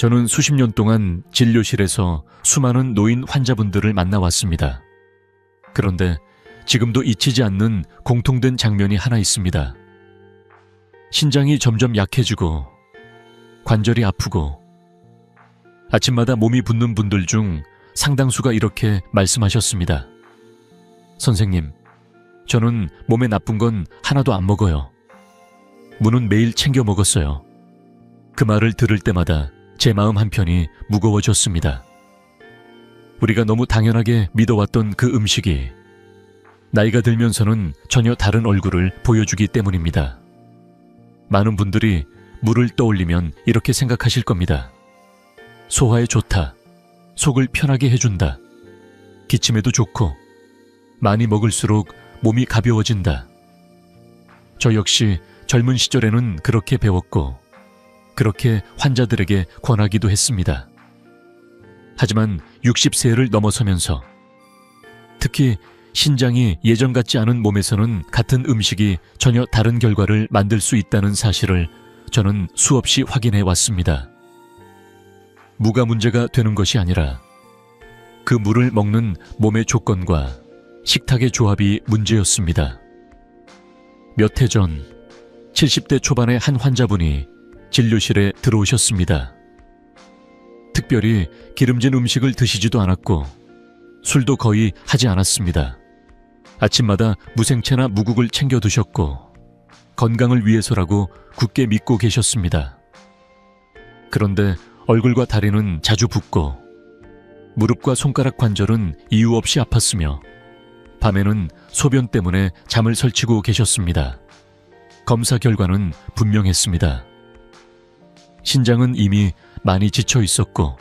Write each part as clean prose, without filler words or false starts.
저는 수십 년 동안 진료실에서 수많은 노인 환자분들을 만나왔습니다. 그런데 지금도 잊히지 않는 공통된 장면이 하나 있습니다. 신장이 점점 약해지고 관절이 아프고 아침마다 몸이 붓는 분들 중 상당수가 이렇게 말씀하셨습니다. 선생님, 저는 몸에 나쁜 건 하나도 안 먹어요. 무는 매일 챙겨 먹었어요. 그 말을 들을 때마다 제 마음 한편이 무거워졌습니다. 우리가 너무 당연하게 믿어왔던 그 음식이 나이가 들면서는 전혀 다른 얼굴을 보여주기 때문입니다. 많은 분들이 물을 떠올리면 이렇게 생각하실 겁니다. 소화에 좋다. 속을 편하게 해준다. 기침에도 좋고 많이 먹을수록 몸이 가벼워진다. 저 역시 젊은 시절에는 그렇게 배웠고 그렇게 환자들에게 권하기도 했습니다. 하지만 60세를 넘어서면서 특히 신장이 예전 같지 않은 몸에서는 같은 음식이 전혀 다른 결과를 만들 수 있다는 사실을 저는 수없이 확인해 왔습니다. 무가 문제가 되는 것이 아니라 그 물을 먹는 몸의 조건과 식탁의 조합이 문제였습니다. 몇 해 전 70대 초반의 한 환자분이 진료실에 들어오셨습니다. 특별히 기름진 음식을 드시지도 않았고 술도 거의 하지 않았습니다. 아침마다 무생채나 무국을 챙겨 드셨고 건강을 위해서라고 굳게 믿고 계셨습니다. 그런데 얼굴과 다리는 자주 붓고 무릎과 손가락 관절은 이유 없이 아팠으며 밤에는 소변 때문에 잠을 설치고 계셨습니다. 검사 결과는 분명했습니다. 신장은 이미 많이 지쳐 있었고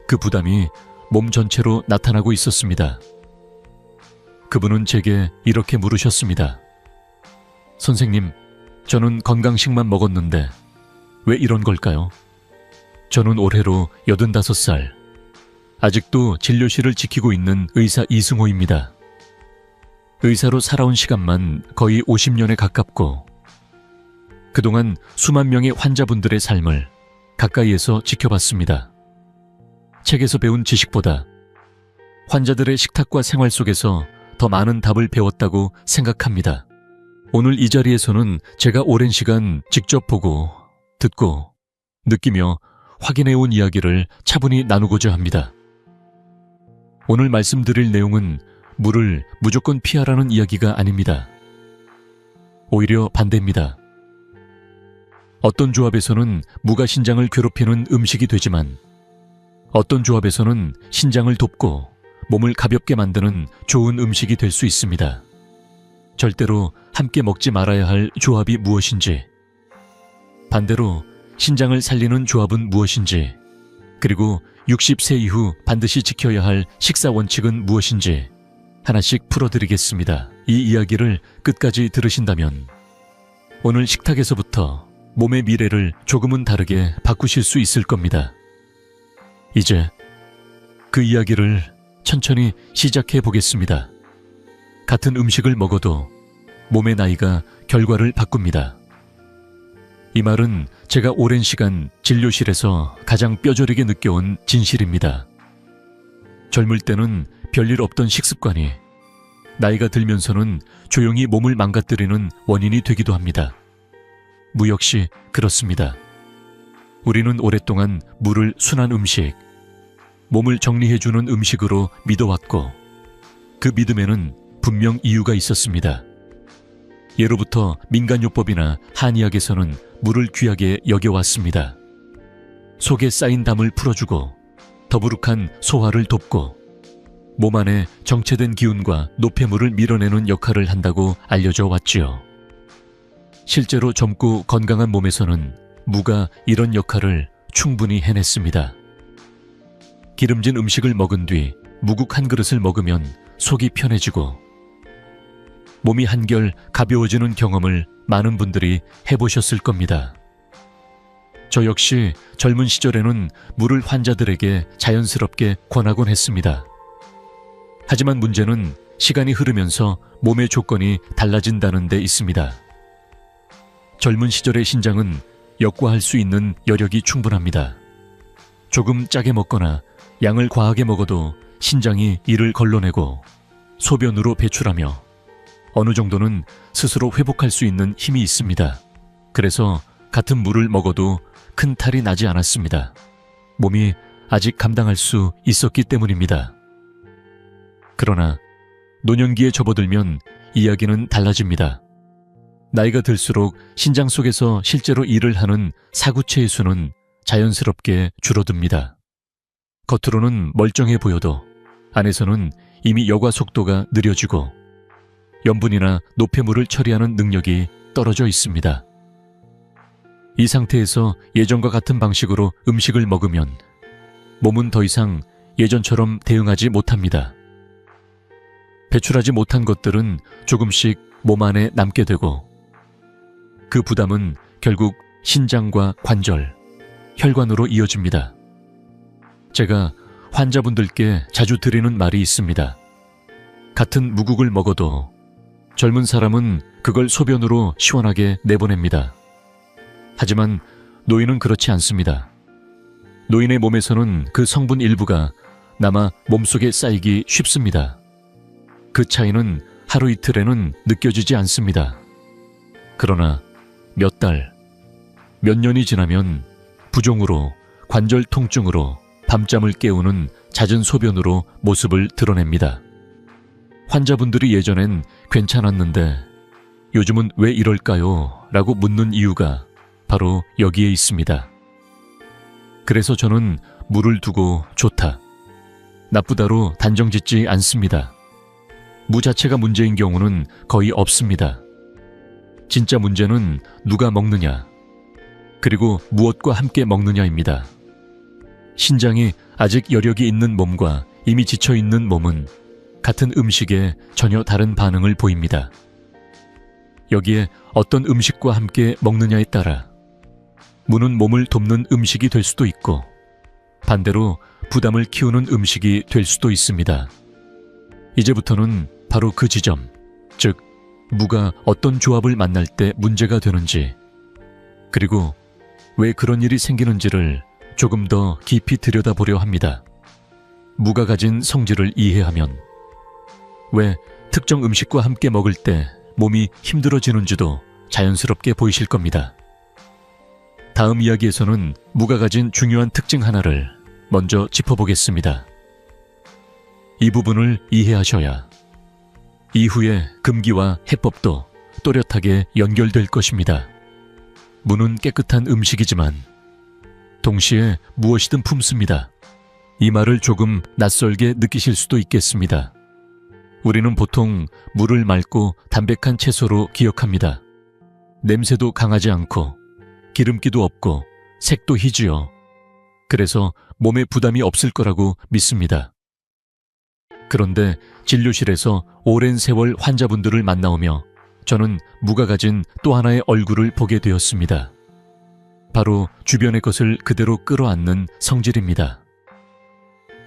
그 부담이 몸 전체로 나타나고 있었습니다. 그분은 제게 이렇게 물으셨습니다. 선생님, 저는 건강식만 먹었는데 왜 이런 걸까요? 저는 올해로 85살, 아직도 진료실을 지키고 있는 의사 이승호입니다. 의사로 살아온 시간만 거의 50년에 가깝고 그동안 수만 명의 환자분들의 삶을 가까이에서 지켜봤습니다. 책에서 배운 지식보다 환자들의 식탁과 생활 속에서 더 많은 답을 배웠다고 생각합니다. 오늘 이 자리에서는 제가 오랜 시간 직접 보고 듣고 느끼며 확인해온 이야기를 차분히 나누고자 합니다. 오늘 말씀드릴 내용은 물을 무조건 피하라는 이야기가 아닙니다. 오히려 반대입니다. 어떤 조합에서는 무가 신장을 괴롭히는 음식이 되지만 어떤 조합에서는 신장을 돕고 몸을 가볍게 만드는 좋은 음식이 될 수 있습니다. 절대로 함께 먹지 말아야 할 조합이 무엇인지, 반대로 신장을 살리는 조합은 무엇인지, 그리고 60세 이후 반드시 지켜야 할 식사 원칙은 무엇인지 하나씩 풀어드리겠습니다. 이 이야기를 끝까지 들으신다면 오늘 식탁에서부터 몸의 미래를 조금은 다르게 바꾸실 수 있을 겁니다. 이제 그 이야기를 천천히 시작해 보겠습니다. 같은 음식을 먹어도 몸의 나이가 결과를 바꿉니다. 이 말은 제가 오랜 시간 진료실에서 가장 뼈저리게 느껴온 진실입니다. 젊을 때는 별일 없던 식습관이 나이가 들면서는 조용히 몸을 망가뜨리는 원인이 되기도 합니다. 무 역시 그렇습니다. 우리는 오랫동안 물을 순한 음식, 몸을 정리해주는 음식으로 믿어왔고 그 믿음에는 분명 이유가 있었습니다. 예로부터 민간요법이나 한의학에서는 물을 귀하게 여겨왔습니다. 속에 쌓인 담을 풀어주고 더부룩한 소화를 돕고 몸 안에 정체된 기운과 노폐물을 밀어내는 역할을 한다고 알려져 왔지요. 실제로 젊고 건강한 몸에서는 무가 이런 역할을 충분히 해냈습니다. 기름진 음식을 먹은 뒤 무국 한 그릇을 먹으면 속이 편해지고 몸이 한결 가벼워지는 경험을 많은 분들이 해보셨을 겁니다. 저 역시 젊은 시절에는 물을 환자들에게 자연스럽게 권하곤 했습니다. 하지만 문제는 시간이 흐르면서 몸의 조건이 달라진다는 데 있습니다. 젊은 시절의 신장은 역과할 수 있는 여력이 충분합니다. 조금 짜게 먹거나 양을 과하게 먹어도 신장이 이를 걸러내고 소변으로 배출하며 어느 정도는 스스로 회복할 수 있는 힘이 있습니다. 그래서 같은 물을 먹어도 큰 탈이 나지 않았습니다. 몸이 아직 감당할 수 있었기 때문입니다. 그러나 노년기에 접어들면 이야기는 달라집니다. 나이가 들수록 신장 속에서 실제로 일을 하는 사구체의 수는 자연스럽게 줄어듭니다. 겉으로는 멀쩡해 보여도 안에서는 이미 여과 속도가 느려지고 염분이나 노폐물을 처리하는 능력이 떨어져 있습니다. 이 상태에서 예전과 같은 방식으로 음식을 먹으면 몸은 더 이상 예전처럼 대응하지 못합니다. 배출하지 못한 것들은 조금씩 몸 안에 남게 되고 그 부담은 결국 신장과 관절, 혈관으로 이어집니다. 제가 환자분들께 자주 드리는 말이 있습니다. 같은 무국을 먹어도 젊은 사람은 그걸 소변으로 시원하게 내보냅니다. 하지만 노인은 그렇지 않습니다. 노인의 몸에서는 그 성분 일부가 남아 몸속에 쌓이기 쉽습니다. 그 차이는 하루 이틀에는 느껴지지 않습니다. 그러나 몇 달, 몇 년이 지나면 부종으로, 관절 통증으로, 밤잠을 깨우는 잦은 소변으로 모습을 드러냅니다. 환자분들이 예전엔 괜찮았는데 요즘은 왜 이럴까요? 라고 묻는 이유가 바로 여기에 있습니다. 그래서 저는 물을 두고 좋다, 나쁘다로 단정짓지 않습니다. 무 자체가 문제인 경우는 거의 없습니다. 진짜 문제는 누가 먹느냐, 그리고 무엇과 함께 먹느냐입니다. 신장이 아직 여력이 있는 몸과 이미 지쳐있는 몸은 같은 음식에 전혀 다른 반응을 보입니다. 여기에 어떤 음식과 함께 먹느냐에 따라 무는 몸을 돕는 음식이 될 수도 있고 반대로 부담을 키우는 음식이 될 수도 있습니다. 이제부터는 바로 그 지점, 즉 무가 어떤 조합을 만날 때 문제가 되는지, 그리고 왜 그런 일이 생기는지를 조금 더 깊이 들여다보려 합니다. 무가 가진 성질을 이해하면 왜 특정 음식과 함께 먹을 때 몸이 힘들어지는지도 자연스럽게 보이실 겁니다. 다음 이야기에서는 무가 가진 중요한 특징 하나를 먼저 짚어보겠습니다. 이 부분을 이해하셔야 이후에 금기와 해법도 또렷하게 연결될 것입니다. 무는 깨끗한 음식이지만 동시에 무엇이든 품습니다. 이 말을 조금 낯설게 느끼실 수도 있겠습니다. 우리는 보통 무를 맑고 담백한 채소로 기억합니다. 냄새도 강하지 않고 기름기도 없고 색도 희지요. 그래서 몸에 부담이 없을 거라고 믿습니다. 그런데 진료실에서 오랜 세월 환자분들을 만나오며 저는 무가 가진 또 하나의 얼굴을 보게 되었습니다. 바로 주변의 것을 그대로 끌어안는 성질입니다.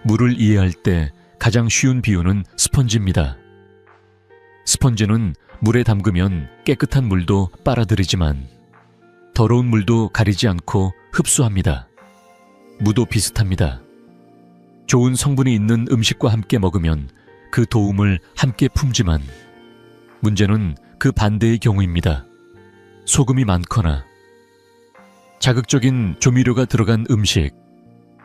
물을 이해할 때 가장 쉬운 비유는 스펀지입니다. 스펀지는 물에 담그면 깨끗한 물도 빨아들이지만 더러운 물도 가리지 않고 흡수합니다. 무도 비슷합니다. 좋은 성분이 있는 음식과 함께 먹으면 그 도움을 함께 품지만 문제는 그 반대의 경우입니다. 소금이 많거나 자극적인 조미료가 들어간 음식,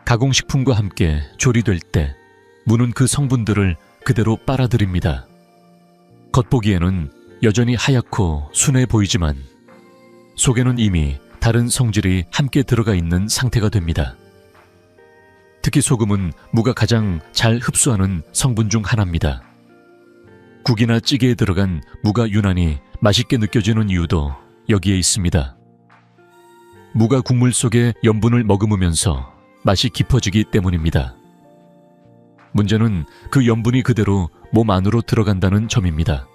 가공식품과 함께 조리될 때 무는 그 성분들을 그대로 빨아들입니다. 겉보기에는 여전히 하얗고 순해 보이지만 속에는 이미 다른 성질이 함께 들어가 있는 상태가 됩니다. 특히 소금은 무가 가장 잘 흡수하는 성분 중 하나입니다. 국이나 찌개에 들어간 무가 유난히 맛있게 느껴지는 이유도 여기에 있습니다. 무가 국물 속에 염분을 머금으면서 맛이 깊어지기 때문입니다. 문제는 그 염분이 그대로 몸 안으로 들어간다는 점입니다.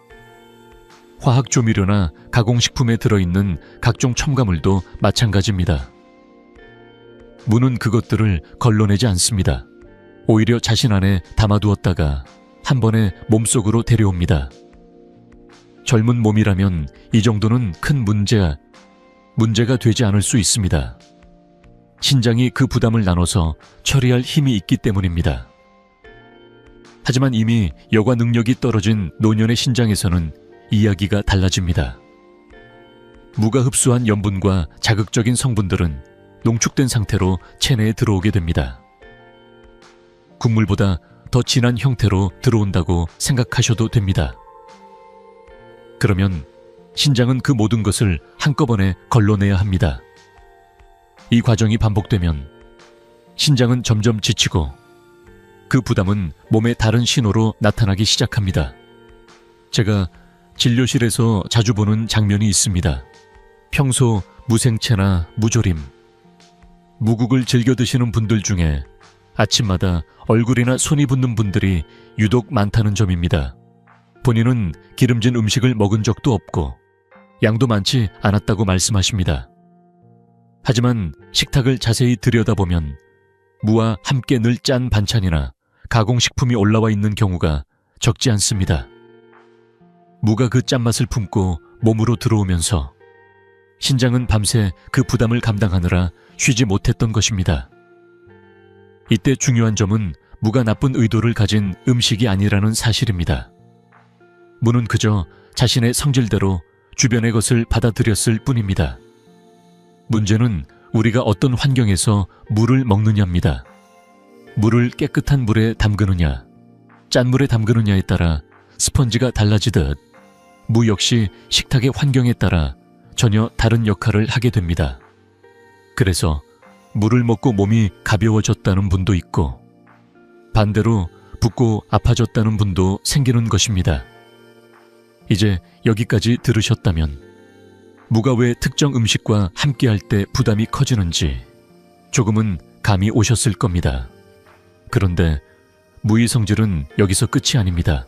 화학 조미료나 가공식품에 들어있는 각종 첨가물도 마찬가지입니다. 무는 그것들을 걸러내지 않습니다. 오히려 자신 안에 담아두었다가 한 번에 몸속으로 데려옵니다. 젊은 몸이라면 이 정도는 큰 문제가 되지 않을 수 있습니다. 신장이 그 부담을 나눠서 처리할 힘이 있기 때문입니다. 하지만 이미 여과 능력이 떨어진 노년의 신장에서는 이야기가 달라집니다. 무가 흡수한 염분과 자극적인 성분들은 농축된 상태로 체내에 들어오게 됩니다. 국물보다 더 진한 형태로 들어온다고 생각하셔도 됩니다. 그러면 신장은 그 모든 것을 한꺼번에 걸러내야 합니다. 이 과정이 반복되면 신장은 점점 지치고 그 부담은 몸의 다른 신호로 나타나기 시작합니다. 제가 진료실에서 자주 보는 장면이 있습니다. 평소 무생채나 무조림, 무국을 즐겨 드시는 분들 중에 아침마다 얼굴이나 손이 붓는 분들이 유독 많다는 점입니다. 본인은 기름진 음식을 먹은 적도 없고 양도 많지 않았다고 말씀하십니다. 하지만 식탁을 자세히 들여다보면 무와 함께 늘 짠 반찬이나 가공식품이 올라와 있는 경우가 적지 않습니다. 무가 그 짠맛을 품고 몸으로 들어오면서 신장은 밤새 그 부담을 감당하느라 쉬지 못했던 것입니다. 이때 중요한 점은 무가 나쁜 의도를 가진 음식이 아니라는 사실입니다. 무는 그저 자신의 성질대로 주변의 것을 받아들였을 뿐입니다. 문제는 우리가 어떤 환경에서 물을 먹느냐입니다. 물을 깨끗한 물에 담그느냐, 짠물에 담그느냐에 따라 스펀지가 달라지듯 무 역시 식탁의 환경에 따라 전혀 다른 역할을 하게 됩니다. 그래서 물을 먹고 몸이 가벼워졌다는 분도 있고 반대로 붓고 아파졌다는 분도 생기는 것입니다. 이제 여기까지 들으셨다면 무가 왜 특정 음식과 함께할 때 부담이 커지는지 조금은 감이 오셨을 겁니다. 그런데 무의 성질은 여기서 끝이 아닙니다.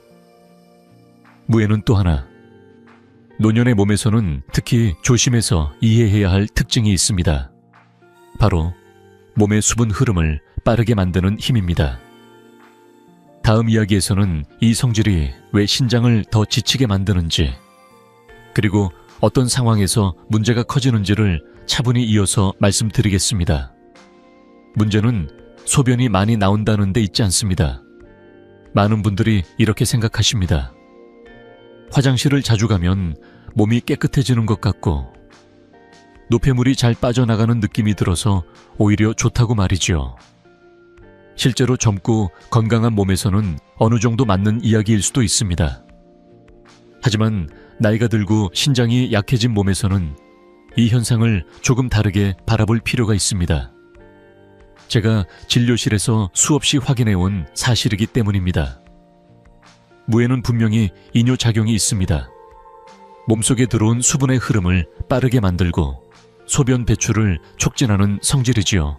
무에는 또 하나, 노년의 몸에서는 특히 조심해서 이해해야 할 특징이 있습니다. 바로 몸의 수분 흐름을 빠르게 만드는 힘입니다. 다음 이야기에서는 이 성질이 왜 신장을 더 지치게 만드는지, 그리고 어떤 상황에서 문제가 커지는지를 차분히 이어서 말씀드리겠습니다. 문제는 소변이 많이 나온다는 데 있지 않습니다. 많은 분들이 이렇게 생각하십니다. 화장실을 자주 가면 몸이 깨끗해지는 것 같고 노폐물이 잘 빠져나가는 느낌이 들어서 오히려 좋다고 말이죠. 실제로 젊고 건강한 몸에서는 어느 정도 맞는 이야기일 수도 있습니다. 하지만 나이가 들고 신장이 약해진 몸에서는 이 현상을 조금 다르게 바라볼 필요가 있습니다. 제가 진료실에서 수없이 확인해온 사실이기 때문입니다. 무에는 분명히 이뇨작용이 있습니다. 몸속에 들어온 수분의 흐름을 빠르게 만들고 소변 배출을 촉진하는 성질이지요.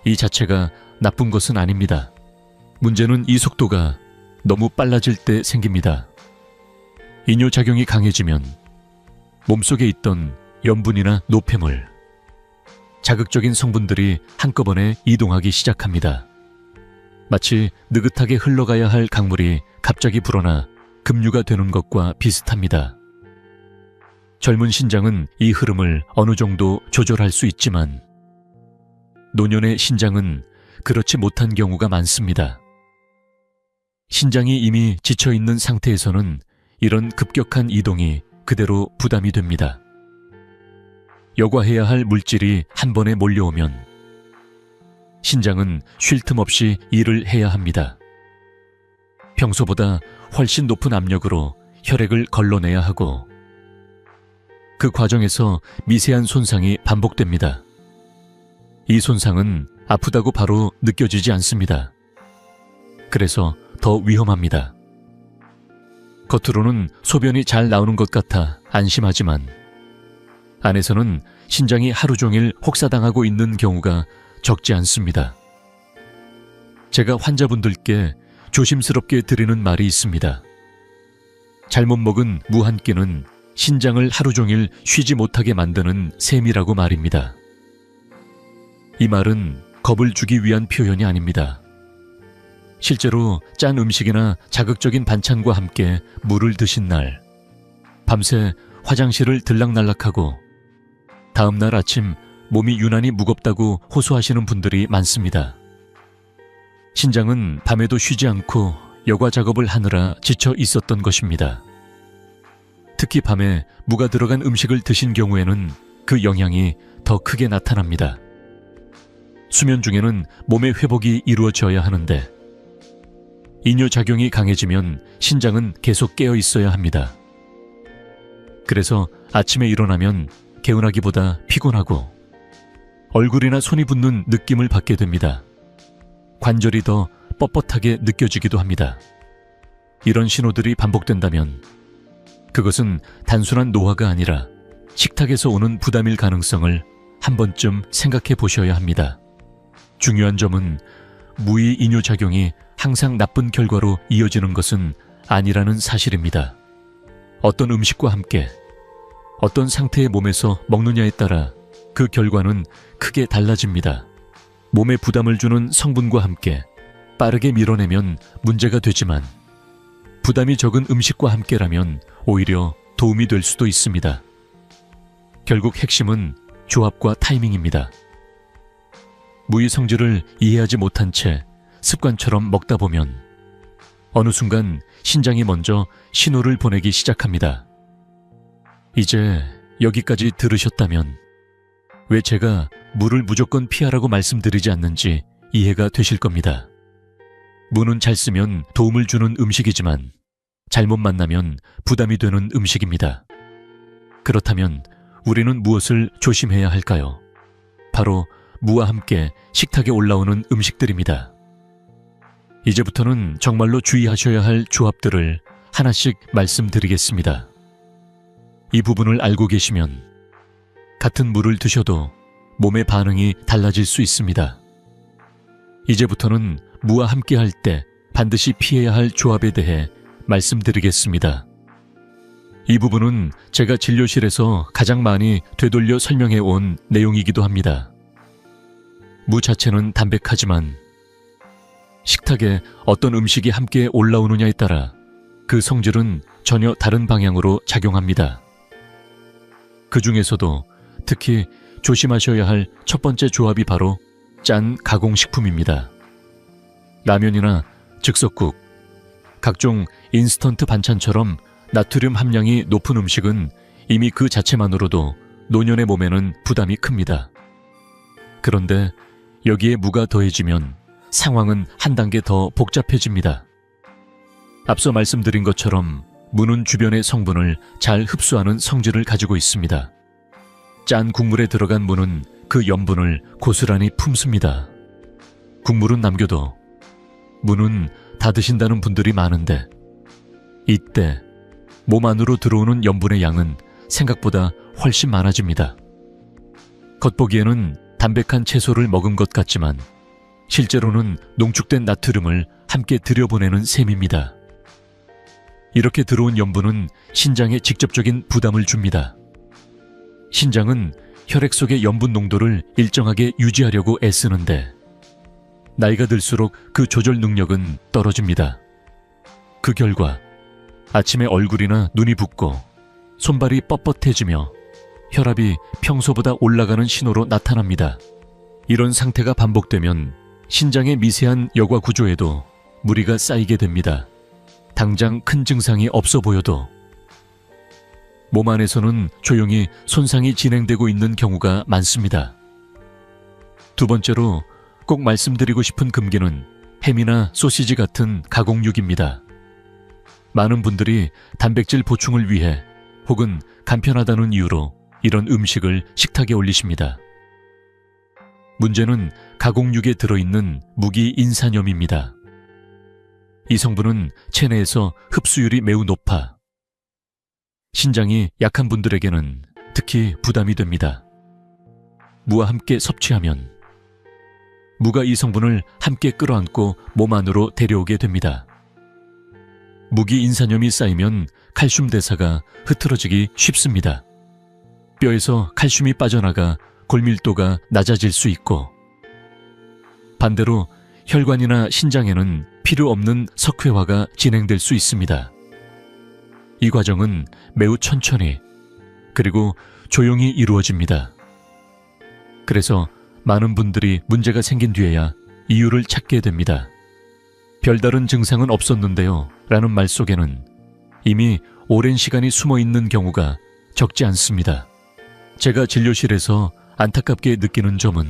이 자체가 나쁜 것은 아닙니다. 문제는 이 속도가 너무 빨라질 때 생깁니다. 이뇨작용이 강해지면 몸속에 있던 염분이나 노폐물, 자극적인 성분들이 한꺼번에 이동하기 시작합니다. 마치 느긋하게 흘러가야 할 강물이 갑자기 불어나 급류가 되는 것과 비슷합니다. 젊은 신장은 이 흐름을 어느 정도 조절할 수 있지만 노년의 신장은 그렇지 못한 경우가 많습니다. 신장이 이미 지쳐있는 상태에서는 이런 급격한 이동이 그대로 부담이 됩니다. 여과해야 할 물질이 한 번에 몰려오면 신장은 쉴 틈 없이 일을 해야 합니다. 평소보다 훨씬 높은 압력으로 혈액을 걸러내야 하고 그 과정에서 미세한 손상이 반복됩니다. 이 손상은 아프다고 바로 느껴지지 않습니다. 그래서 더 위험합니다. 겉으로는 소변이 잘 나오는 것 같아 안심하지만 안에서는 신장이 하루 종일 혹사당하고 있는 경우가 적지 않습니다. 제가 환자분들께 조심스럽게 드리는 말이 있습니다. 잘못 먹은 무 한 끼는 신장을 하루 종일 쉬지 못하게 만드는 셈이라고 말입니다. 이 말은 겁을 주기 위한 표현이 아닙니다. 실제로 짠 음식이나 자극적인 반찬과 함께 물을 드신 날, 밤새 화장실을 들락날락하고 다음 날 아침 몸이 유난히 무겁다고 호소하시는 분들이 많습니다. 신장은 밤에도 쉬지 않고 여과 작업을 하느라 지쳐 있었던 것입니다. 특히 밤에 무가 들어간 음식을 드신 경우에는 그 영향이 더 크게 나타납니다. 수면 중에는 몸의 회복이 이루어져야 하는데 이뇨작용이 강해지면 신장은 계속 깨어 있어야 합니다. 그래서 아침에 일어나면 개운하기보다 피곤하고 얼굴이나 손이 붓는 느낌을 받게 됩니다. 관절이 더 뻣뻣하게 느껴지기도 합니다. 이런 신호들이 반복된다면 그것은 단순한 노화가 아니라 식탁에서 오는 부담일 가능성을 한 번쯤 생각해 보셔야 합니다. 중요한 점은 무의 이뇨작용이 항상 나쁜 결과로 이어지는 것은 아니라는 사실입니다. 어떤 음식과 함께 어떤 상태의 몸에서 먹느냐에 따라 그 결과는 크게 달라집니다. 몸에 부담을 주는 성분과 함께 빠르게 밀어내면 문제가 되지만 부담이 적은 음식과 함께라면 오히려 도움이 될 수도 있습니다. 결국 핵심은 조합과 타이밍입니다. 무의 성질을 이해하지 못한 채 습관처럼 먹다 보면 어느 순간 신장이 먼저 신호를 보내기 시작합니다. 이제 여기까지 들으셨다면 왜 제가 무를 무조건 피하라고 말씀드리지 않는지 이해가 되실 겁니다. 무는 잘 쓰면 도움을 주는 음식이지만 잘못 만나면 부담이 되는 음식입니다. 그렇다면 우리는 무엇을 조심해야 할까요? 바로 무와 함께 식탁에 올라오는 음식들입니다. 이제부터는 정말로 주의하셔야 할 조합들을 하나씩 말씀드리겠습니다. 이 부분을 알고 계시면 같은 무를 드셔도 몸의 반응이 달라질 수 있습니다. 이제부터는 무와 함께 할 때 반드시 피해야 할 조합에 대해 말씀드리겠습니다. 이 부분은 제가 진료실에서 가장 많이 되돌려 설명해 온 내용이기도 합니다. 무 자체는 담백하지만 식탁에 어떤 음식이 함께 올라오느냐에 따라 그 성질은 전혀 다른 방향으로 작용합니다. 그 중에서도 특히 조심하셔야 할 첫 번째 조합이 바로 짠 가공식품입니다. 라면이나 즉석국, 각종 인스턴트 반찬처럼 나트륨 함량이 높은 음식은 이미 그 자체만으로도 노년의 몸에는 부담이 큽니다. 그런데 여기에 무가 더해지면 상황은 한 단계 더 복잡해집니다. 앞서 말씀드린 것처럼 무는 주변의 성분을 잘 흡수하는 성질을 가지고 있습니다. 짠 국물에 들어간 무는 그 염분을 고스란히 품습니다. 국물은 남겨도 무는 다 드신다는 분들이 많은데 이때 몸 안으로 들어오는 염분의 양은 생각보다 훨씬 많아집니다. 겉보기에는 담백한 채소를 먹은 것 같지만 실제로는 농축된 나트륨을 함께 들여보내는 셈입니다. 이렇게 들어온 염분은 신장에 직접적인 부담을 줍니다. 신장은 혈액 속의 염분 농도를 일정하게 유지하려고 애쓰는데 나이가 들수록 그 조절 능력은 떨어집니다. 그 결과 아침에 얼굴이나 눈이 붓고 손발이 뻣뻣해지며 혈압이 평소보다 올라가는 신호로 나타납니다. 이런 상태가 반복되면 신장의 미세한 여과 구조에도 무리가 쌓이게 됩니다. 당장 큰 증상이 없어 보여도 몸 안에서는 조용히 손상이 진행되고 있는 경우가 많습니다. 두 번째로 꼭 말씀드리고 싶은 금기는 햄이나 소시지 같은 가공육입니다. 많은 분들이 단백질 보충을 위해 혹은 간편하다는 이유로 이런 음식을 식탁에 올리십니다. 문제는 가공육에 들어있는 무기인산염입니다. 이 성분은 체내에서 흡수율이 매우 높아 신장이 약한 분들에게는 특히 부담이 됩니다. 무와 함께 섭취하면 무가 이 성분을 함께 끌어안고 몸 안으로 데려오게 됩니다. 무기인산염이 쌓이면 칼슘 대사가 흐트러지기 쉽습니다. 뼈에서 칼슘이 빠져나가 골밀도가 낮아질 수 있고 반대로 혈관이나 신장에는 필요 없는 석회화가 진행될 수 있습니다. 이 과정은 매우 천천히 그리고 조용히 이루어집니다. 그래서 많은 분들이 문제가 생긴 뒤에야 이유를 찾게 됩니다. 별다른 증상은 없었는데요 라는 말 속에는 이미 오랜 시간이 숨어 있는 경우가 적지 않습니다. 제가 진료실에서 안타깝게 느끼는 점은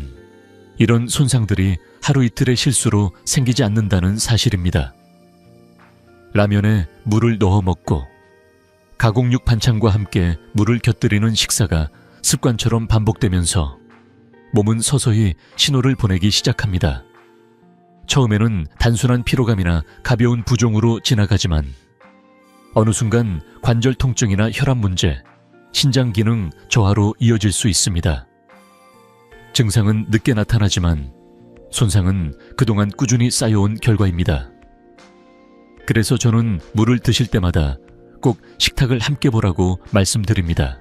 이런 손상들이 하루 이틀의 실수로 생기지 않는다는 사실입니다. 라면에 물을 넣어 먹고 가공육 반찬과 함께 물을 곁들이는 식사가 습관처럼 반복되면서 몸은 서서히 신호를 보내기 시작합니다. 처음에는 단순한 피로감이나 가벼운 부종으로 지나가지만 어느 순간 관절 통증이나 혈압 문제, 신장 기능 저하로 이어질 수 있습니다. 증상은 늦게 나타나지만 손상은 그동안 꾸준히 쌓여온 결과입니다. 그래서 저는 물을 드실 때마다 꼭 식탁을 함께 보라고 말씀드립니다.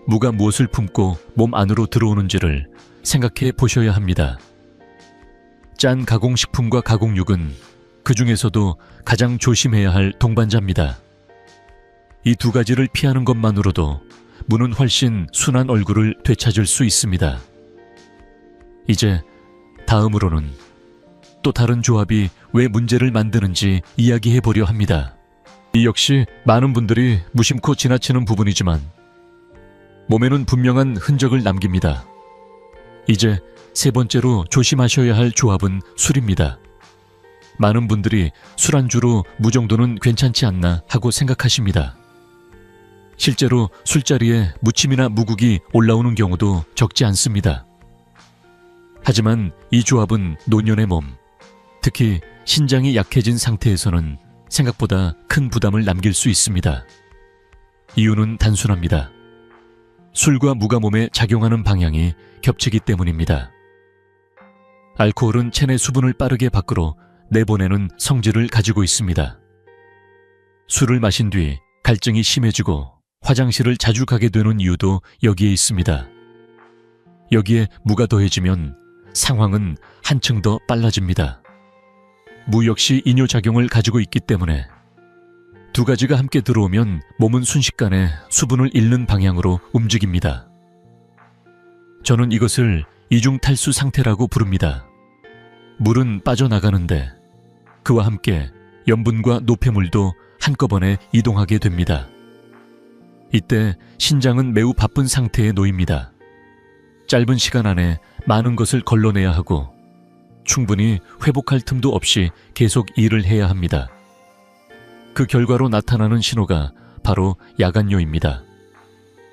무가 무엇을 품고 몸 안으로 들어오는지를 생각해 보셔야 합니다. 짠 가공식품과 가공육은 그 중에서도 가장 조심해야 할 동반자입니다. 이 두 가지를 피하는 것만으로도 무는 훨씬 순한 얼굴을 되찾을 수 있습니다. 이제 다음으로는 또 다른 조합이 왜 문제를 만드는지 이야기해 보려 합니다. 이 역시 많은 분들이 무심코 지나치는 부분이지만 몸에는 분명한 흔적을 남깁니다. 이제 세 번째로 조심하셔야 할 조합은 술입니다. 많은 분들이 술안주로 무 정도는 괜찮지 않나 하고 생각하십니다. 실제로 술자리에 무침이나 무국이 올라오는 경우도 적지 않습니다. 하지만 이 조합은 노년의 몸, 특히 신장이 약해진 상태에서는 생각보다 큰 부담을 남길 수 있습니다. 이유는 단순합니다. 술과 무가 몸에 작용하는 방향이 겹치기 때문입니다. 알코올은 체내 수분을 빠르게 밖으로 내보내는 성질을 가지고 있습니다. 술을 마신 뒤 갈증이 심해지고 화장실을 자주 가게 되는 이유도 여기에 있습니다. 여기에 무가 더해지면 상황은 한층 더 빨라집니다. 무 역시 이뇨작용을 가지고 있기 때문에 두 가지가 함께 들어오면 몸은 순식간에 수분을 잃는 방향으로 움직입니다. 저는 이것을 이중탈수 상태라고 부릅니다. 물은 빠져나가는데 그와 함께 염분과 노폐물도 한꺼번에 이동하게 됩니다. 이때 신장은 매우 바쁜 상태에 놓입니다. 짧은 시간 안에 많은 것을 걸러내야 하고 충분히 회복할 틈도 없이 계속 일을 해야 합니다. 그 결과로 나타나는 신호가 바로 야간뇨입니다.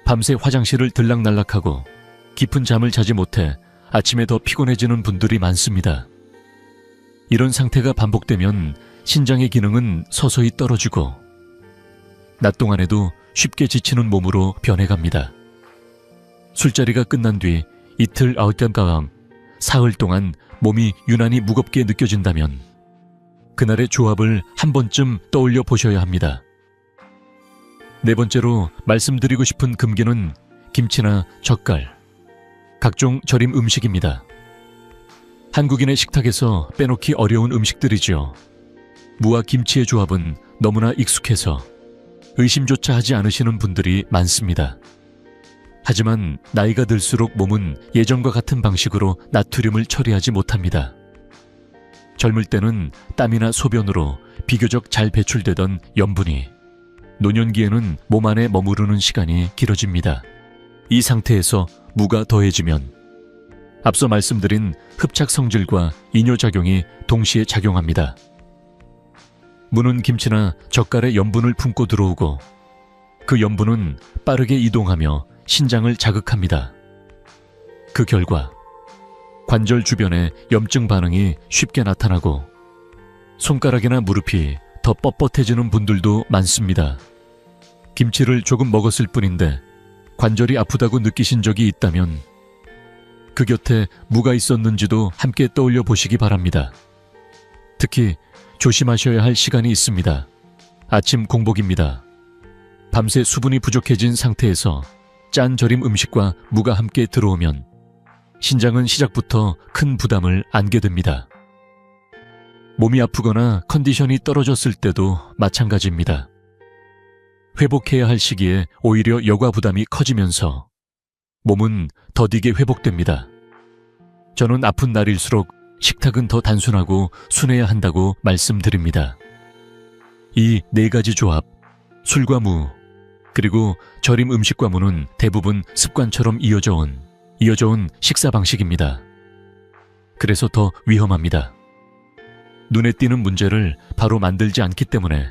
밤새 화장실을 들락날락하고 깊은 잠을 자지 못해 아침에 더 피곤해지는 분들이 많습니다. 이런 상태가 반복되면 신장의 기능은 서서히 떨어지고 낮 동안에도 쉽게 지치는 몸으로 변해갑니다. 술자리가 끝난 뒤 이틀 아웃감가왕 사흘 동안 몸이 유난히 무겁게 느껴진다면 그날의 조합을 한 번쯤 떠올려 보셔야 합니다. 네 번째로 말씀드리고 싶은 금기는 김치나 젓갈, 각종 절임 음식입니다. 한국인의 식탁에서 빼놓기 어려운 음식들이지요. 무와 김치의 조합은 너무나 익숙해서 의심조차 하지 않으시는 분들이 많습니다. 하지만 나이가 들수록 몸은 예전과 같은 방식으로 나트륨을 처리하지 못합니다. 젊을 때는 땀이나 소변으로 비교적 잘 배출되던 염분이 노년기에는 몸 안에 머무르는 시간이 길어집니다. 이 상태에서 무가 더해지면 앞서 말씀드린 흡착 성질과 이뇨작용이 동시에 작용합니다. 무는 김치나 젓갈에 염분을 품고 들어오고 그 염분은 빠르게 이동하며 신장을 자극합니다. 그 결과 관절 주변에 염증 반응이 쉽게 나타나고 손가락이나 무릎이 더 뻣뻣해지는 분들도 많습니다. 김치를 조금 먹었을 뿐인데 관절이 아프다고 느끼신 적이 있다면 그 곁에 무가 있었는지도 함께 떠올려 보시기 바랍니다. 특히 조심하셔야 할 시간이 있습니다. 아침 공복입니다. 밤새 수분이 부족해진 상태에서 짠 절임 음식과 무가 함께 들어오면 신장은 시작부터 큰 부담을 안게 됩니다. 몸이 아프거나 컨디션이 떨어졌을 때도 마찬가지입니다. 회복해야 할 시기에 오히려 여가 부담이 커지면서 몸은 더디게 회복됩니다. 저는 아픈 날일수록 식탁은 더 단순하고 순해야 한다고 말씀드립니다. 이 네 가지 조합, 술과 무, 그리고 절임 음식과 무는 대부분 습관처럼 이어져 온 식사 방식입니다. 그래서 더 위험합니다. 눈에 띄는 문제를 바로 만들지 않기 때문에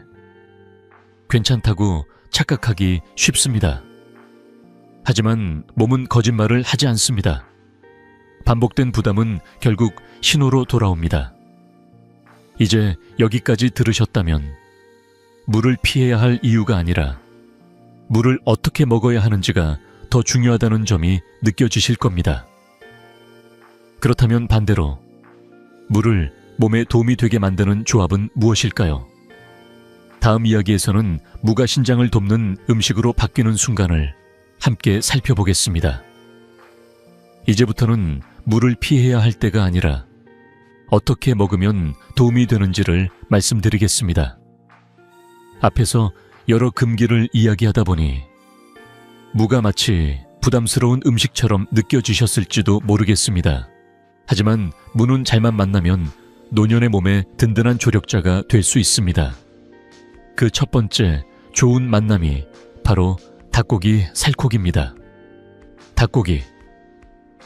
괜찮다고 착각하기 쉽습니다. 하지만 몸은 거짓말을 하지 않습니다. 반복된 부담은 결국 신호로 돌아옵니다. 이제 여기까지 들으셨다면 물을 피해야 할 이유가 아니라 물을 어떻게 먹어야 하는지가 더 중요하다는 점이 느껴지실 겁니다. 그렇다면 반대로 물을 몸에 도움이 되게 만드는 조합은 무엇일까요? 다음 이야기에서는 무가 신장을 돕는 음식으로 바뀌는 순간을 함께 살펴보겠습니다. 이제부터는 물을 피해야 할 때가 아니라 어떻게 먹으면 도움이 되는지를 말씀드리겠습니다. 앞에서 여러 금기를 이야기하다 보니 무가 마치 부담스러운 음식처럼 느껴지셨을지도 모르겠습니다. 하지만 무는 잘만 만나면 노년의 몸에 든든한 조력자가 될 수 있습니다. 그 첫 번째 좋은 만남이 바로 닭고기 살코기입니다. 닭고기.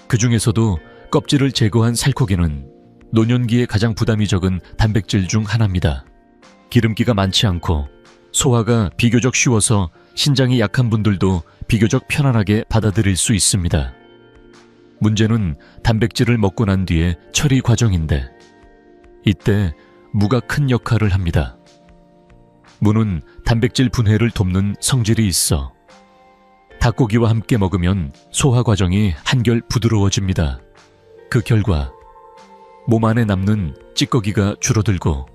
그 중에서도 껍질을 제거한 살코기는 노년기에 가장 부담이 적은 단백질 중 하나입니다. 기름기가 많지 않고 소화가 비교적 쉬워서 신장이 약한 분들도 비교적 편안하게 받아들일 수 있습니다. 문제는 단백질을 먹고 난 뒤의 처리 과정인데 이때 무가 큰 역할을 합니다. 무는 단백질 분해를 돕는 성질이 있어 닭고기와 함께 먹으면 소화 과정이 한결 부드러워집니다. 그 결과 몸 안에 남는 찌꺼기가 줄어들고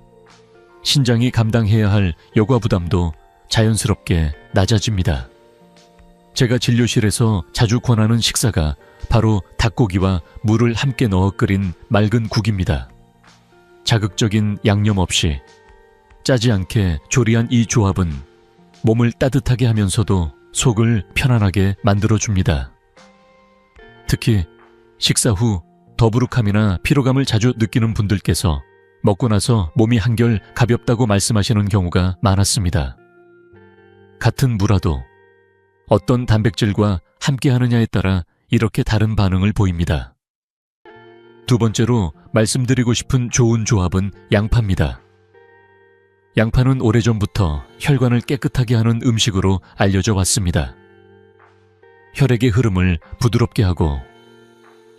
신장이 감당해야 할 여과 부담도 자연스럽게 낮아집니다. 제가 진료실에서 자주 권하는 식사가 바로 닭고기와 물을 함께 넣어 끓인 맑은 국입니다. 자극적인 양념 없이 짜지 않게 조리한 이 조합은 몸을 따뜻하게 하면서도 속을 편안하게 만들어줍니다. 특히 식사 후 더부룩함이나 피로감을 자주 느끼는 분들께서 먹고 나서 몸이 한결 가볍다고 말씀하시는 경우가 많았습니다. 같은 무라도 어떤 단백질과 함께 하느냐에 따라 이렇게 다른 반응을 보입니다. 두 번째로 말씀드리고 싶은 좋은 조합은 양파입니다. 양파는 오래전부터 혈관을 깨끗하게 하는 음식으로 알려져 왔습니다. 혈액의 흐름을 부드럽게 하고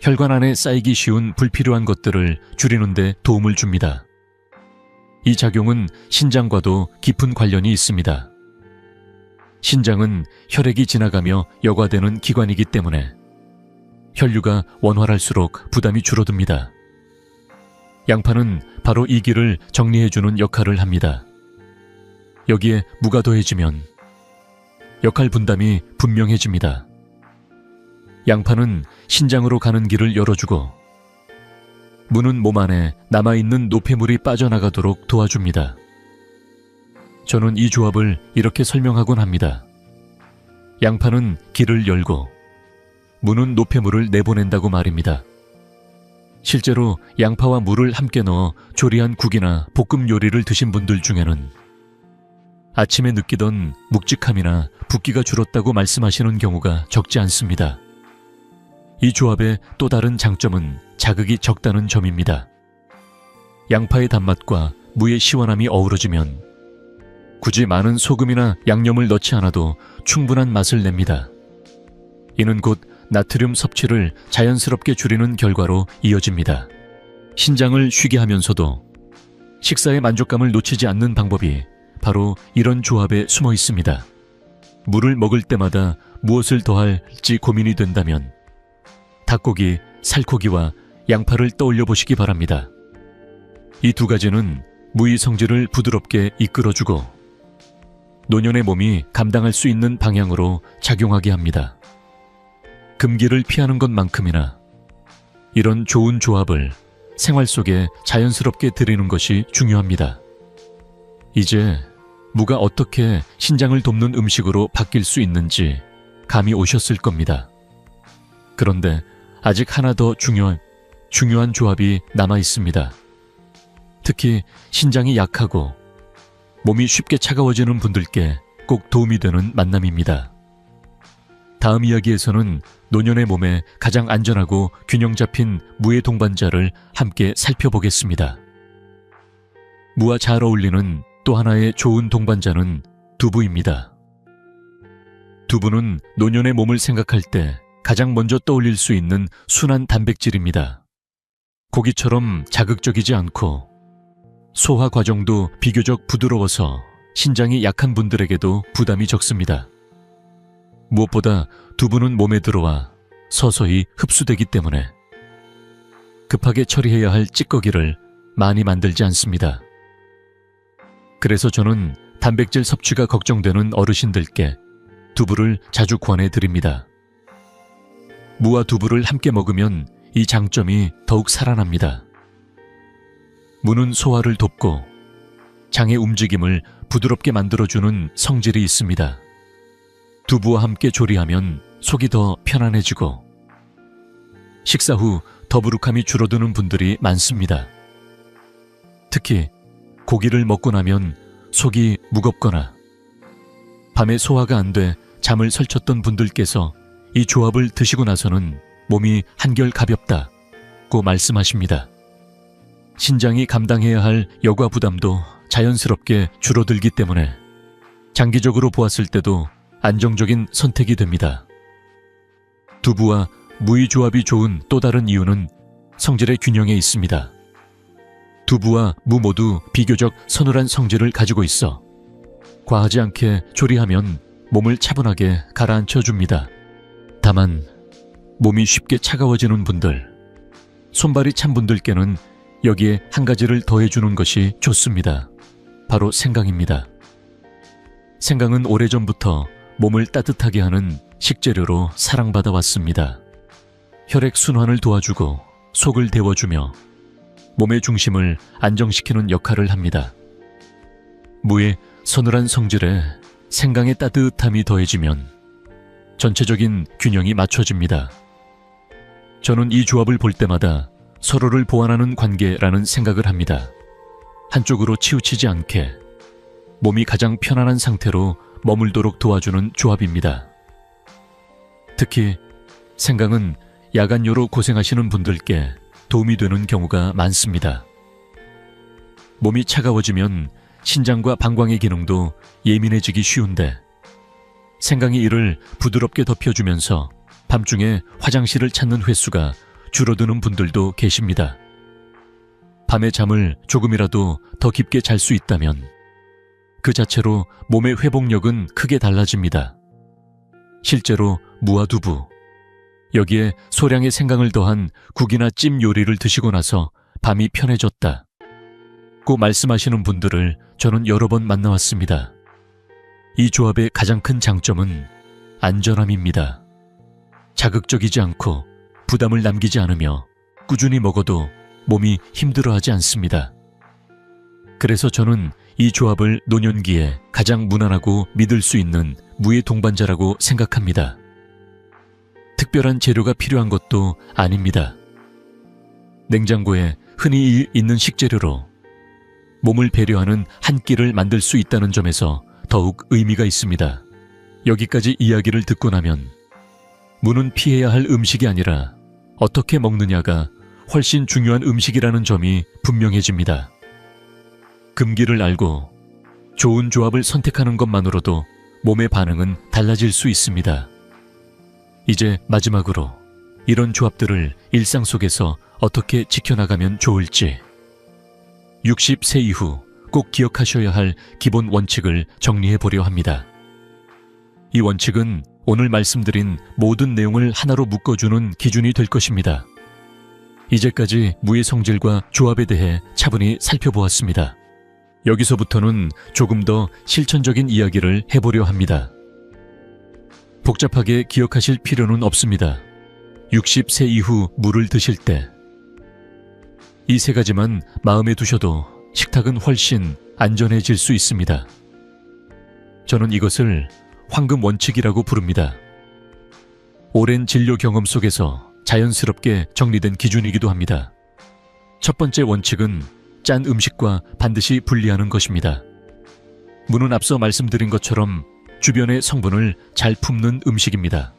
혈관 안에 쌓이기 쉬운 불필요한 것들을 줄이는 데 도움을 줍니다. 이 작용은 신장과도 깊은 관련이 있습니다. 신장은 혈액이 지나가며 여과되는 기관이기 때문에 혈류가 원활할수록 부담이 줄어듭니다. 양파는 바로 이 길을 정리해주는 역할을 합니다. 여기에 무가 더해지면 역할 분담이 분명해집니다. 양파는 신장으로 가는 길을 열어주고 무는 몸 안에 남아있는 노폐물이 빠져나가도록 도와줍니다. 저는 이 조합을 이렇게 설명하곤 합니다. 양파는 길을 열고 무는 노폐물을 내보낸다고 말입니다. 실제로 양파와 물을 함께 넣어 조리한 국이나 볶음 요리를 드신 분들 중에는 아침에 느끼던 묵직함이나 붓기가 줄었다고 말씀하시는 경우가 적지 않습니다. 이 조합의 또 다른 장점은 자극이 적다는 점입니다. 양파의 단맛과 무의 시원함이 어우러지면 굳이 많은 소금이나 양념을 넣지 않아도 충분한 맛을 냅니다. 이는 곧 나트륨 섭취를 자연스럽게 줄이는 결과로 이어집니다. 신장을 쉬게 하면서도 식사의 만족감을 놓치지 않는 방법이 바로 이런 조합에 숨어 있습니다. 물을 먹을 때마다 무엇을 더할지 고민이 된다면 닭고기, 살코기와 양파를 떠올려 보시기 바랍니다. 이 두 가지는 무의 성질을 부드럽게 이끌어주고 노년의 몸이 감당할 수 있는 방향으로 작용하게 합니다. 금기를 피하는 것만큼이나 이런 좋은 조합을 생활 속에 자연스럽게 들이는 것이 중요합니다. 이제 무가 어떻게 신장을 돕는 음식으로 바뀔 수 있는지 감이 오셨을 겁니다. 그런데 아직 하나 더 중요한 조합이 남아 있습니다. 특히 신장이 약하고 몸이 쉽게 차가워지는 분들께 꼭 도움이 되는 만남입니다. 다음 이야기에서는 노년의 몸에 가장 안전하고 균형 잡힌 무의 동반자를 함께 살펴보겠습니다. 무와 잘 어울리는 또 하나의 좋은 동반자는 두부입니다. 두부는 노년의 몸을 생각할 때 가장 먼저 떠올릴 수 있는 순한 단백질입니다. 고기처럼 자극적이지 않고 소화 과정도 비교적 부드러워서 신장이 약한 분들에게도 부담이 적습니다. 무엇보다 두부는 몸에 들어와 서서히 흡수되기 때문에 급하게 처리해야 할 찌꺼기를 많이 만들지 않습니다. 그래서 저는 단백질 섭취가 걱정되는 어르신들께 두부를 자주 권해 드립니다. 무와 두부를 함께 먹으면 이 장점이 더욱 살아납니다. 무는 소화를 돕고 장의 움직임을 부드럽게 만들어주는 성질이 있습니다. 두부와 함께 조리하면 속이 더 편안해지고 식사 후 더부룩함이 줄어드는 분들이 많습니다. 특히 고기를 먹고 나면 속이 무겁거나 밤에 소화가 안 돼 잠을 설쳤던 분들께서 이 조합을 드시고 나서는 몸이 한결 가볍다고 말씀하십니다. 신장이 감당해야 할 여과 부담도 자연스럽게 줄어들기 때문에 장기적으로 보았을 때도 안정적인 선택이 됩니다. 두부와 무의 조합이 좋은 또 다른 이유는 성질의 균형에 있습니다. 두부와 무 모두 비교적 서늘한 성질을 가지고 있어 과하지 않게 조리하면 몸을 차분하게 가라앉혀 줍니다. 다만 몸이 쉽게 차가워지는 분들, 손발이 찬 분들께는 여기에 한 가지를 더해주는 것이 좋습니다. 바로 생강입니다. 생강은 오래전부터 몸을 따뜻하게 하는 식재료로 사랑받아 왔습니다. 혈액 순환을 도와주고 속을 데워주며 몸의 중심을 안정시키는 역할을 합니다. 무의 서늘한 성질에 생강의 따뜻함이 더해지면 전체적인 균형이 맞춰집니다. 저는 이 조합을 볼 때마다 서로를 보완하는 관계라는 생각을 합니다. 한쪽으로 치우치지 않게 몸이 가장 편안한 상태로 머물도록 도와주는 조합입니다. 특히 생강은 야간요로 고생하시는 분들께 도움이 되는 경우가 많습니다. 몸이 차가워지면 신장과 방광의 기능도 예민해지기 쉬운데 생강이 이를 부드럽게 덮여주면서 밤중에 화장실을 찾는 횟수가 줄어드는 분들도 계십니다. 밤에 잠을 조금이라도 더 깊게 잘 수 있다면 그 자체로 몸의 회복력은 크게 달라집니다. 실제로 무와 두부, 여기에 소량의 생강을 더한 국이나 찜 요리를 드시고 나서 밤이 편해졌다 고 말씀하시는 분들을 저는 여러 번 만나왔습니다. 이 조합의 가장 큰 장점은 안전함입니다. 자극적이지 않고 부담을 남기지 않으며 꾸준히 먹어도 몸이 힘들어하지 않습니다. 그래서 저는 이 조합을 노년기에 가장 무난하고 믿을 수 있는 무의 동반자라고 생각합니다. 특별한 재료가 필요한 것도 아닙니다. 냉장고에 흔히 있는 식재료로 몸을 배려하는 한 끼를 만들 수 있다는 점에서 더욱 의미가 있습니다. 여기까지 이야기를 듣고 나면 무는 피해야 할 음식이 아니라 어떻게 먹느냐가 훨씬 중요한 음식이라는 점이 분명해집니다. 금기를 알고 좋은 조합을 선택하는 것만으로도 몸의 반응은 달라질 수 있습니다. 이제 마지막으로 이런 조합들을 일상 속에서 어떻게 지켜나가면 좋을지 60세 이후 꼭 기억하셔야 할 기본 원칙을 정리해 보려 합니다. 이 원칙은 오늘 말씀드린 모든 내용을 하나로 묶어주는 기준이 될 것입니다. 이제까지 무의 성질과 조합에 대해 차분히 살펴보았습니다. 여기서부터는 조금 더 실천적인 이야기를 해보려 합니다. 복잡하게 기억하실 필요는 없습니다. 60세 이후 무를 드실 때 이 세 가지만 마음에 두셔도 식탁은 훨씬 안전해질 수 있습니다. 저는 이것을 황금 원칙이라고 부릅니다. 오랜 진료 경험 속에서 자연스럽게 정리된 기준이기도 합니다. 첫 번째 원칙은 짠 음식과 반드시 분리하는 것입니다. 무는 앞서 말씀드린 것처럼 주변의 성분을 잘 품는 음식입니다.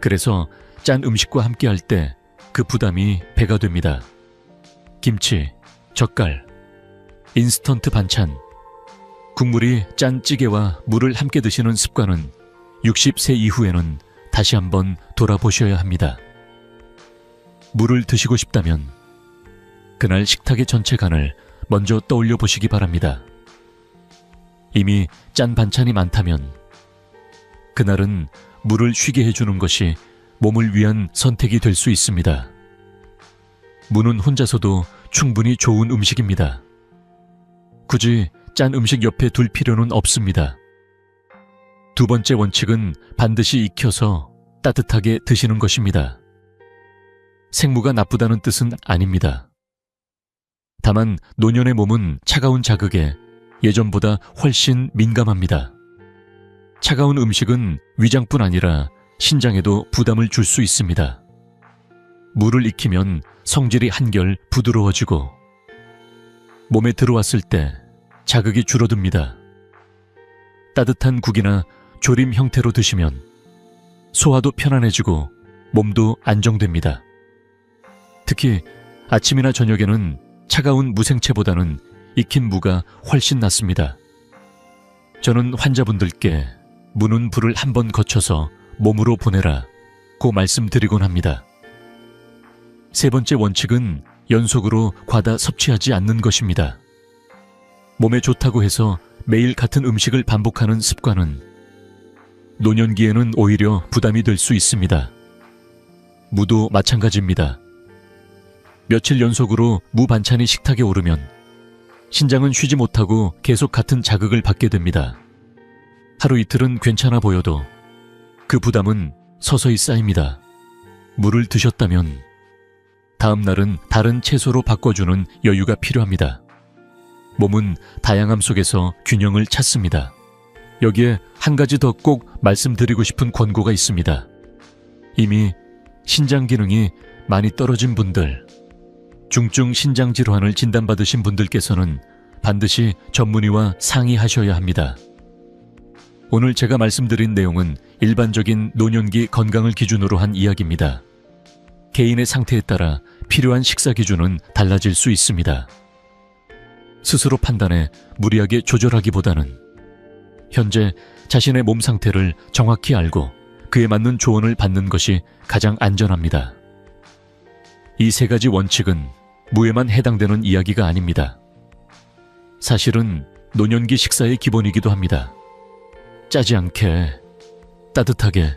그래서 짠 음식과 함께할 때 그 부담이 배가 됩니다. 김치, 젓갈, 인스턴트 반찬, 국물이 짠 찌개와 물을 함께 드시는 습관은 60세 이후에는 다시 한번 돌아보셔야 합니다. 물을 드시고 싶다면 그날 식탁의 전체 간을 먼저 떠올려 보시기 바랍니다. 이미 짠 반찬이 많다면 그날은 물을 쉬게 해주는 것이 몸을 위한 선택이 될 수 있습니다. 무는 혼자서도 충분히 좋은 음식입니다. 굳이 짠 음식 옆에 둘 필요는 없습니다. 두 번째 원칙은 반드시 익혀서 따뜻하게 드시는 것입니다. 생무가 나쁘다는 뜻은 아닙니다. 다만 노년의 몸은 차가운 자극에 예전보다 훨씬 민감합니다. 차가운 음식은 위장뿐 아니라 신장에도 부담을 줄 수 있습니다. 물을 익히면 성질이 한결 부드러워지고 몸에 들어왔을 때 자극이 줄어듭니다. 따뜻한 국이나 조림 형태로 드시면 소화도 편안해지고 몸도 안정됩니다. 특히 아침이나 저녁에는 차가운 무생채보다는 익힌 무가 훨씬 낫습니다. 저는 환자분들께 무는 불을 한번 거쳐서 몸으로 보내라 고 말씀드리곤 합니다. 세 번째 원칙은 연속으로 과다 섭취하지 않는 것입니다. 몸에 좋다고 해서 매일 같은 음식을 반복하는 습관은 노년기에는 오히려 부담이 될 수 있습니다. 무도 마찬가지입니다. 며칠 연속으로 무 반찬이 식탁에 오르면 신장은 쉬지 못하고 계속 같은 자극을 받게 됩니다. 하루 이틀은 괜찮아 보여도 그 부담은 서서히 쌓입니다. 물을 드셨다면 다음 날은 다른 채소로 바꿔주는 여유가 필요합니다. 몸은 다양함 속에서 균형을 찾습니다. 여기에 한 가지 더 꼭 말씀드리고 싶은 권고가 있습니다. 이미 신장 기능이 많이 떨어진 분들, 중증 신장 질환을 진단받으신 분들께서는 반드시 전문의와 상의하셔야 합니다. 오늘 제가 말씀드린 내용은 일반적인 노년기 건강을 기준으로 한 이야기입니다. 개인의 상태에 따라 필요한 식사 기준은 달라질 수 있습니다. 스스로 판단해 무리하게 조절하기보다는 현재 자신의 몸 상태를 정확히 알고 그에 맞는 조언을 받는 것이 가장 안전합니다. 이 세 가지 원칙은 무에만 해당되는 이야기가 아닙니다. 사실은 노년기 식사의 기본이기도 합니다. 짜지 않게, 따뜻하게,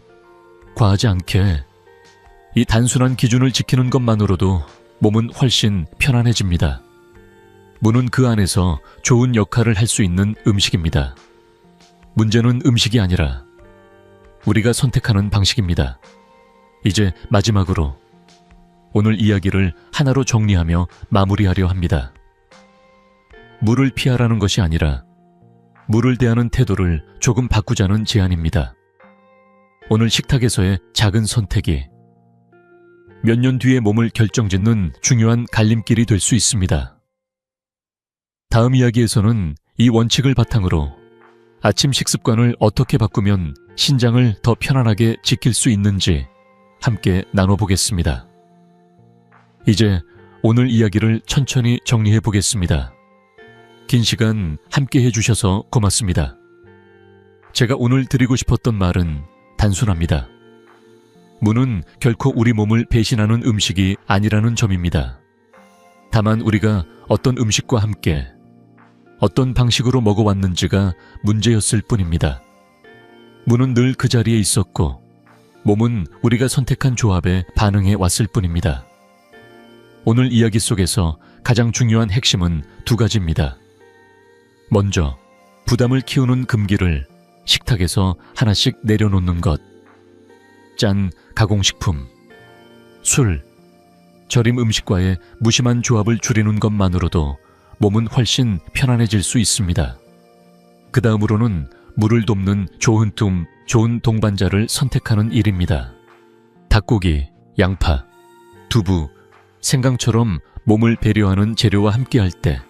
과하지 않게 이 단순한 기준을 지키는 것만으로도 몸은 훨씬 편안해집니다. 무는 그 안에서 좋은 역할을 할 수 있는 음식입니다. 문제는 음식이 아니라 우리가 선택하는 방식입니다. 이제 마지막으로 오늘 이야기를 하나로 정리하며 마무리하려 합니다. 물을 피하라는 것이 아니라 물을 대하는 태도를 조금 바꾸자는 제안입니다. 오늘 식탁에서의 작은 선택이 몇 년 뒤의 몸을 결정짓는 중요한 갈림길이 될 수 있습니다. 다음 이야기에서는 이 원칙을 바탕으로 아침 식습관을 어떻게 바꾸면 신장을 더 편안하게 지킬 수 있는지 함께 나눠보겠습니다. 이제 오늘 이야기를 천천히 정리해 보겠습니다. 긴 시간 함께 해주셔서 고맙습니다. 제가 오늘 드리고 싶었던 말은 단순합니다. 무는 결코 우리 몸을 배신하는 음식이 아니라는 점입니다. 다만 우리가 어떤 음식과 함께 어떤 방식으로 먹어왔는지가 문제였을 뿐입니다. 무는 늘 그 자리에 있었고 몸은 우리가 선택한 조합에 반응해 왔을 뿐입니다. 오늘 이야기 속에서 가장 중요한 핵심은 두 가지입니다. 먼저 부담을 키우는 금기를 식탁에서 하나씩 내려놓는 것. 짠 가공식품, 술, 절임 음식과의 무심한 조합을 줄이는 것만으로도 몸은 훨씬 편안해질 수 있습니다. 그 다음으로는 물을 돕는 좋은 동반자를 선택하는 일입니다. 닭고기, 양파, 두부, 생강처럼 몸을 배려하는 재료와 함께할 때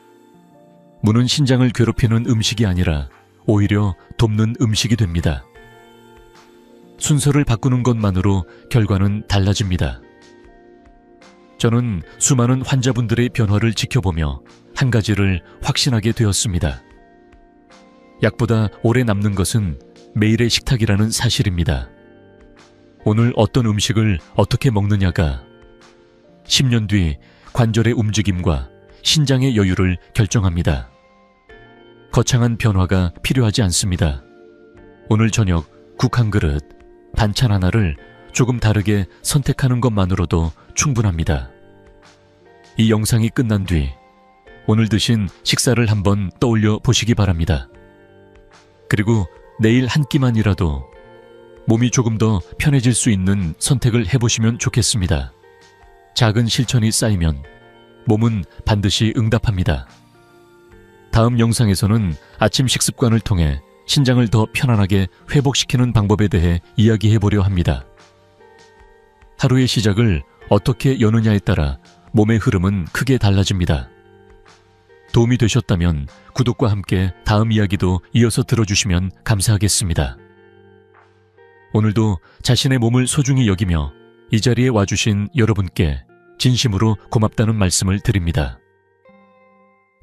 무는 신장을 괴롭히는 음식이 아니라 오히려 돕는 음식이 됩니다. 순서를 바꾸는 것만으로 결과는 달라집니다. 저는 수많은 환자분들의 변화를 지켜보며 한 가지를 확신하게 되었습니다. 약보다 오래 남는 것은 매일의 식탁이라는 사실입니다. 오늘 어떤 음식을 어떻게 먹느냐가 10년 뒤 관절의 움직임과 신장의 여유를 결정합니다. 거창한 변화가 필요하지 않습니다. 오늘 저녁 국 한 그릇, 반찬 하나를 조금 다르게 선택하는 것만으로도 충분합니다. 이 영상이 끝난 뒤 오늘 드신 식사를 한번 떠올려 보시기 바랍니다. 그리고 내일 한 끼만이라도 몸이 조금 더 편해질 수 있는 선택을 해보시면 좋겠습니다. 작은 실천이 쌓이면 몸은 반드시 응답합니다. 다음 영상에서는 아침 식습관을 통해 신장을 더 편안하게 회복시키는 방법에 대해 이야기해 보려 합니다. 하루의 시작을 어떻게 여느냐에 따라 몸의 흐름은 크게 달라집니다. 도움이 되셨다면 구독과 함께 다음 이야기도 이어서 들어주시면 감사하겠습니다. 오늘도 자신의 몸을 소중히 여기며 이 자리에 와주신 여러분께 진심으로 고맙다는 말씀을 드립니다.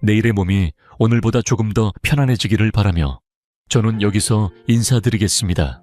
내일의 몸이 오늘보다 조금 더 편안해지기를 바라며 저는 여기서 인사드리겠습니다.